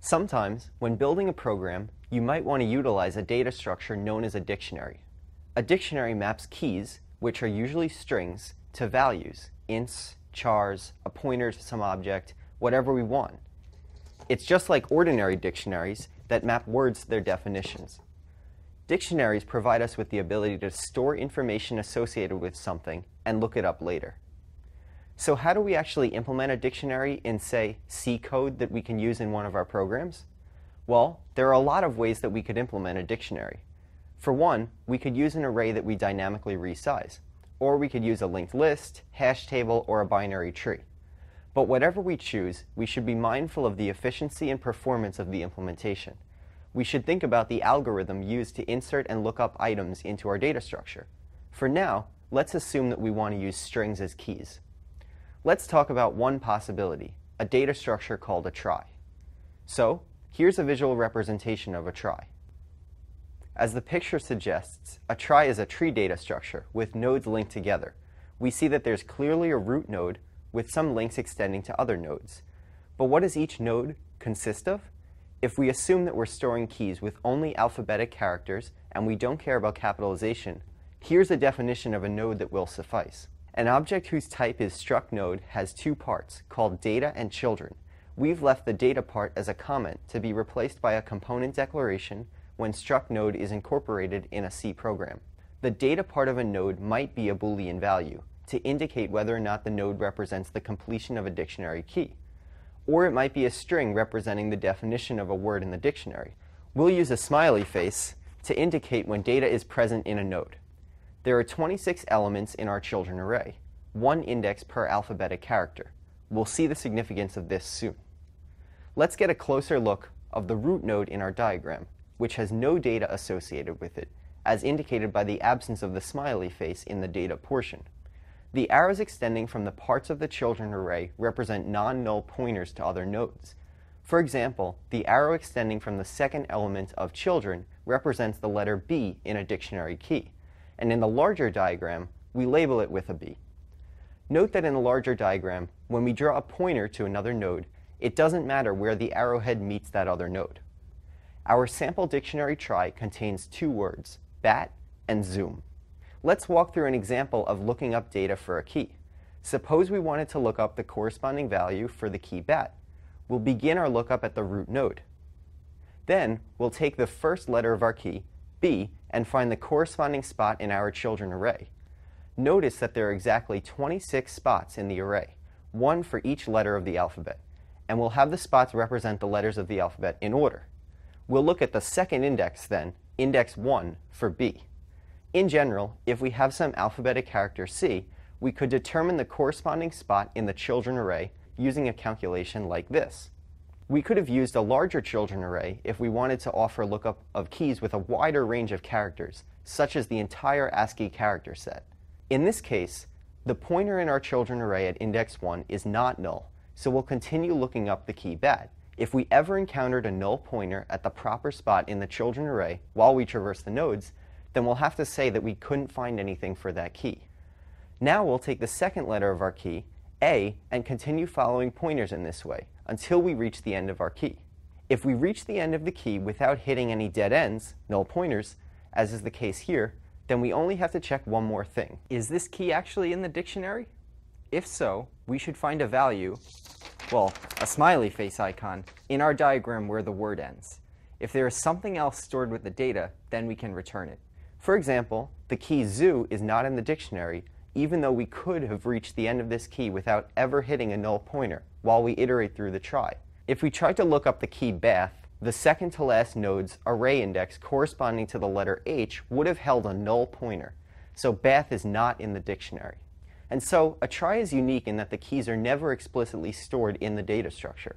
Sometimes, when building a program, you might want to utilize a data structure known as a dictionary. A dictionary maps keys, which are usually strings, to values, ints, chars, a pointer to some object, whatever we want. It's just like ordinary dictionaries that map words to their definitions. Dictionaries provide us with the ability to store information associated with something and look it up later. So how do we actually implement a dictionary in, say, C code that we can use in one of our programs? Well, there are a lot of ways that we could implement a dictionary. For one, we could use an array that we dynamically resize, or we could use a linked list, hash table, or a binary tree. But whatever we choose, we should be mindful of the efficiency and performance of the implementation. We should think about the algorithm used to insert and look up items into our data structure. For now, let's assume that we want to use strings as keys. Let's talk about one possibility, a data structure called a trie. So, here's a visual representation of a trie. As the picture suggests, a trie is a tree data structure with nodes linked together. We see that there's clearly a root node with some links extending to other nodes. But what does each node consist of? If we assume that we're storing keys with only alphabetic characters and we don't care about capitalization, here's a definition of a node that will suffice. An object whose type is struct node has two parts, called data and children. We've left the data part as a comment to be replaced by a component declaration when struct node is incorporated in a C program. The data part of a node might be a Boolean value to indicate whether or not the node represents the completion of a dictionary key. Or it might be a string representing the definition of a word in the dictionary. We'll use a smiley face to indicate when data is present in a node. There are 26 elements in our children array, one index per alphabetic character. We'll see the significance of this soon. Let's get a closer look of the root node in our diagram, which has no data associated with it, as indicated by the absence of the smiley face in the data portion. The arrows extending from the parts of the children array represent non-null pointers to other nodes. For example, the arrow extending from the second element of children represents the letter B in a dictionary key, and in the larger diagram, we label it with a B. Note that in the larger diagram, when we draw a pointer to another node, it doesn't matter where the arrowhead meets that other node. Our sample dictionary trie contains two words, bat and zoom. Let's walk through an example of looking up data for a key. Suppose we wanted to look up the corresponding value for the key bat. We'll begin our lookup at the root node. Then, we'll take the first letter of our key, B, and find the corresponding spot in our children array. Notice that there are exactly 26 spots in the array, one for each letter of the alphabet, and we'll have the spots represent the letters of the alphabet in order. We'll look at the second index then, index 1, for B. In general, if we have some alphabetic character C, we could determine the corresponding spot in the children array using a calculation like this. We could have used a larger children array if we wanted to offer lookup of keys with a wider range of characters, such as the entire ASCII character set. In this case, the pointer in our children array at index 1 is not null, so we'll continue looking up the key bat. If we ever encountered a null pointer at the proper spot in the children array while we traverse the nodes, then we'll have to say that we couldn't find anything for that key. Now we'll take the second letter of our key, A, and continue following pointers in this way until we reach the end of our key. If we reach the end of the key without hitting any dead ends, null pointers, as is the case here, then we only have to check one more thing. Is this key actually in the dictionary? If so, we should find a value, well, a smiley face icon, in our diagram where the word ends. If there is something else stored with the data, then we can return it. For example, the key zoo is not in the dictionary, even though we could have reached the end of this key without ever hitting a null pointer while we iterate through the trie. If we try to look up the key bath, the second to last node's array index corresponding to the letter H would have held a null pointer, so bath is not in the dictionary. And so a trie is unique in that the keys are never explicitly stored in the data structure.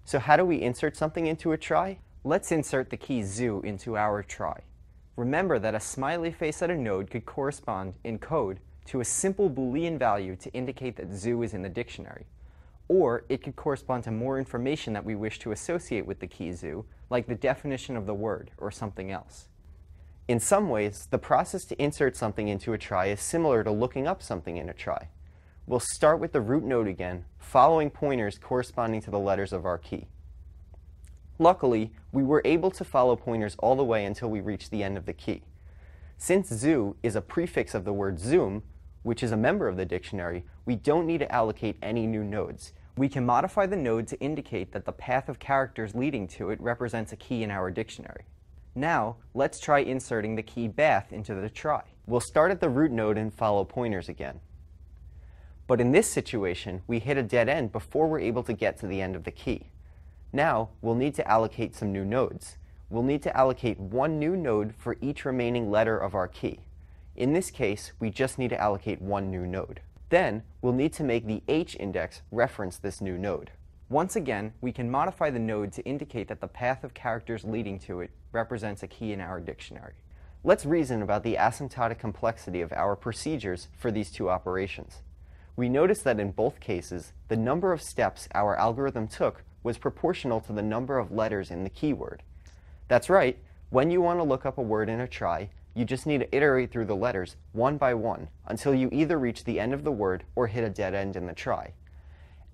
So how do we insert something into a trie? Let's insert the key zoo into our trie. Remember that a smiley face at a node could correspond, in code, to a simple Boolean value to indicate that zoo is in the dictionary. Or it could correspond to more information that we wish to associate with the key zoo, like the definition of the word or something else. In some ways, the process to insert something into a trie is similar to looking up something in a trie. We'll start with the root node again, following pointers corresponding to the letters of our key. Luckily, we were able to follow pointers all the way until we reached the end of the key. Since zoo is a prefix of the word zoom, which is a member of the dictionary, we don't need to allocate any new nodes. We can modify the node to indicate that the path of characters leading to it represents a key in our dictionary. Now, let's try inserting the key bath into the try. We'll start at the root node and follow pointers again. But in this situation, we hit a dead end before we're able to get to the end of the key. Now, we'll need to allocate some new nodes. We'll need to allocate one new node for each remaining letter of our key. In this case, we just need to allocate one new node. Then, we'll need to make the H index reference this new node. Once again, we can modify the node to indicate that the path of characters leading to it represents a key in our dictionary. Let's reason about the asymptotic complexity of our procedures for these two operations. We notice that in both cases, the number of steps our algorithm took was proportional to the number of letters in the keyword. That's right, when you want to look up a word in a try, you just need to iterate through the letters one by one until you either reach the end of the word or hit a dead end in the try.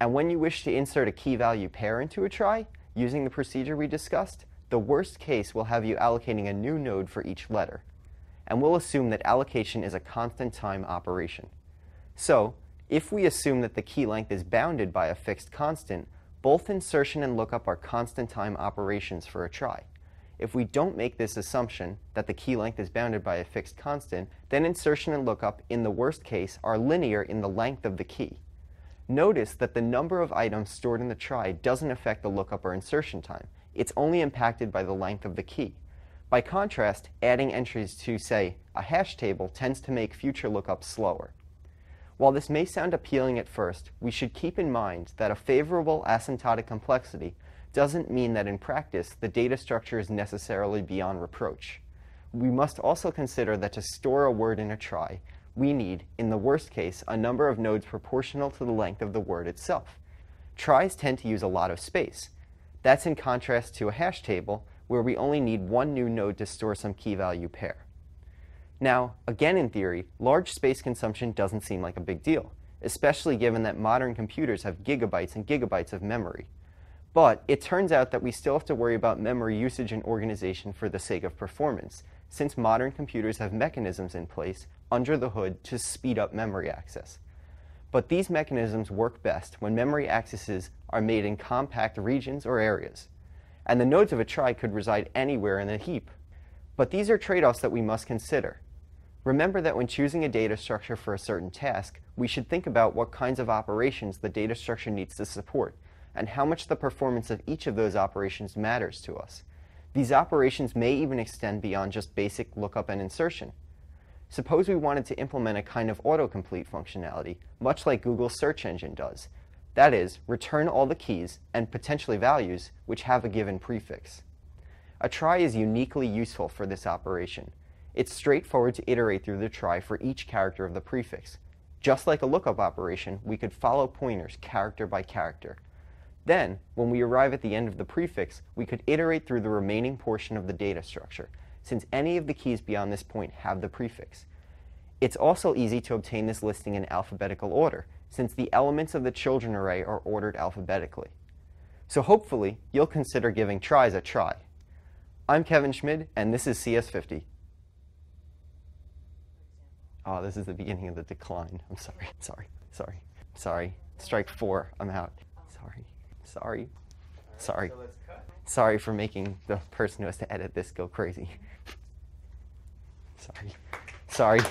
And when you wish to insert a key value pair into a try, using the procedure we discussed, the worst case will have you allocating a new node for each letter. And we'll assume that allocation is a constant time operation. So, if we assume that the key length is bounded by a fixed constant, both insertion and lookup are constant time operations for a try. If we don't make this assumption, that the key length is bounded by a fixed constant, then insertion and lookup, in the worst case, are linear in the length of the key. Notice that the number of items stored in the try doesn't affect the lookup or insertion time. It's only impacted by the length of the key. By contrast, adding entries to, say, a hash table tends to make future lookups slower. While this may sound appealing at first, we should keep in mind that a favorable asymptotic complexity doesn't mean that in practice the data structure is necessarily beyond reproach. We must also consider that to store a word in a try, we need, in the worst case, a number of nodes proportional to the length of the word itself. Tries tend to use a lot of space. That's in contrast to a hash table, where we only need one new node to store some key value pair. Now, again in theory, large space consumption doesn't seem like a big deal, especially given that modern computers have gigabytes and gigabytes of memory. But it turns out that we still have to worry about memory usage and organization for the sake of performance, since modern computers have mechanisms in place under the hood to speed up memory access. But these mechanisms work best when memory accesses are made in compact regions or areas. And the nodes of a try could reside anywhere in a heap. But these are trade-offs that we must consider. Remember that when choosing a data structure for a certain task, we should think about what kinds of operations the data structure needs to support, and how much the performance of each of those operations matters to us. These operations may even extend beyond just basic lookup and insertion. Suppose we wanted to implement a kind of autocomplete functionality, much like Google's search engine does. That is, return all the keys, and potentially values, which have a given prefix. A try is uniquely useful for this operation. It's straightforward to iterate through the try for each character of the prefix. Just like a lookup operation, we could follow pointers character by character. Then, when we arrive at the end of the prefix, we could iterate through the remaining portion of the data structure, since any of the keys beyond this point have the prefix. It's also easy to obtain this listing in alphabetical order, since the elements of the children array are ordered alphabetically. So hopefully, you'll consider giving tries a try. I'm Kevin Schmid, and this is CS50. Oh, this is the beginning of the decline. I'm sorry. Strike 4, I'm out. Sorry. Sorry for making the person who has to edit this go crazy. Sorry.